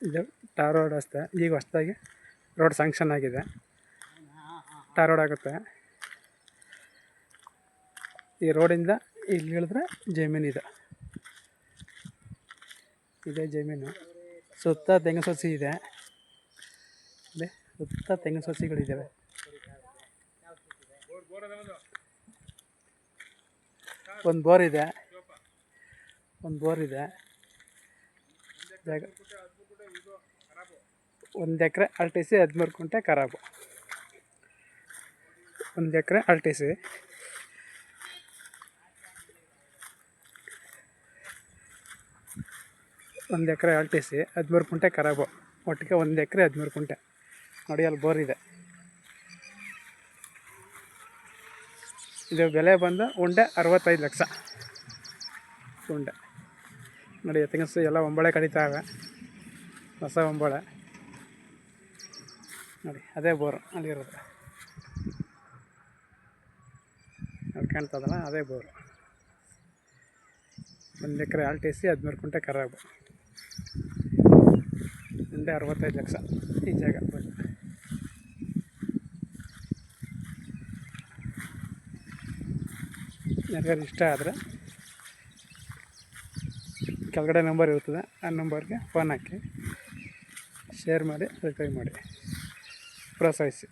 ಇದು tar road ಅಷ್ಟೇ. ಈಗ ಹೊಸದಾಗಿ ರೋಡ್ ಸ್ಯಾಂಕ್ಷನ್ ಆಗಿದೆ, ಟಾರ್ ರೋಡ್ ಆಗುತ್ತೆ. ಈ ರೋಡಿಂದ ಇಲ್ಲಿ ಇಳಿದ್ರೆ ಜಮೀನಿದೆ, ಇದೇ ಜಮೀನು. ಸುತ್ತ ತೆಂಗಿನ ಸಸಿ ಇದೆ, ಸುತ್ತ ತೆಂಗಿನ ಸಸಿಗಳಿದ್ದಾವೆ. ಒಂದು ಬೋರ್ ಇದೆ, ಜಾಗ 1 ಎಕರೆ ಅಲ್ಟಿಸಿ 13 ಕುಂಟೆ ಖರಾಬು. 1 ಎಕರೆ ಅಲ್ಟಿಸಿ 13 ಕುಂಟೆ ಖರಾಬು. ಒಟ್ಟಿಗೆ 1 ಎಕರೆ 13 ಕುಂಟೆ. ನೋಡಿ ಅಲ್ಲಿ ಬೋರ್ ಇದೆ. ಇದು ಬೆಲೆ ಬಂದು ಉಂಡೆ 65 ಲಕ್ಷ ಉಂಡೆ. ನೋಡಿ ತೆಂಗಿನ ಎಲ್ಲ ಒಂಬಳೆ ಕಡಿತಾವೆ, ಹೊಸ ಒಂಬಳೆ. ನೋಡಿ ಅದೇ ಬೋರು ಅಲ್ಲಿರೋದು, ಅಲ್ಲಿ ಕಾಣ್ತದಲ್ಲ ಅದೇ ಬೋರು. 1 ಎಕರೆ ಅಲ್ಟಿಸಿ 13 ಕುಂಟೆ ಖರಾಬು, ಉಂಡೆ 65 ಲಕ್ಷ ಈ ಜಾಗ. ಯಾರಿಗಾರು ಇಷ್ಟ ಆದರೆ ಕೆಳಗಡೆ ನಂಬರ್ ಇರ್ತದೆ, ಆ ನಂಬರ್ಗೆ ಫೋನ್ ಹಾಕಿ, ಶೇರ್ ಮಾಡಿ, ಸಬ್ಸ್ಕ್ರೈಬ್ ಮಾಡಿ, ಪ್ರೋತ್ಸಾಹಿಸಿ.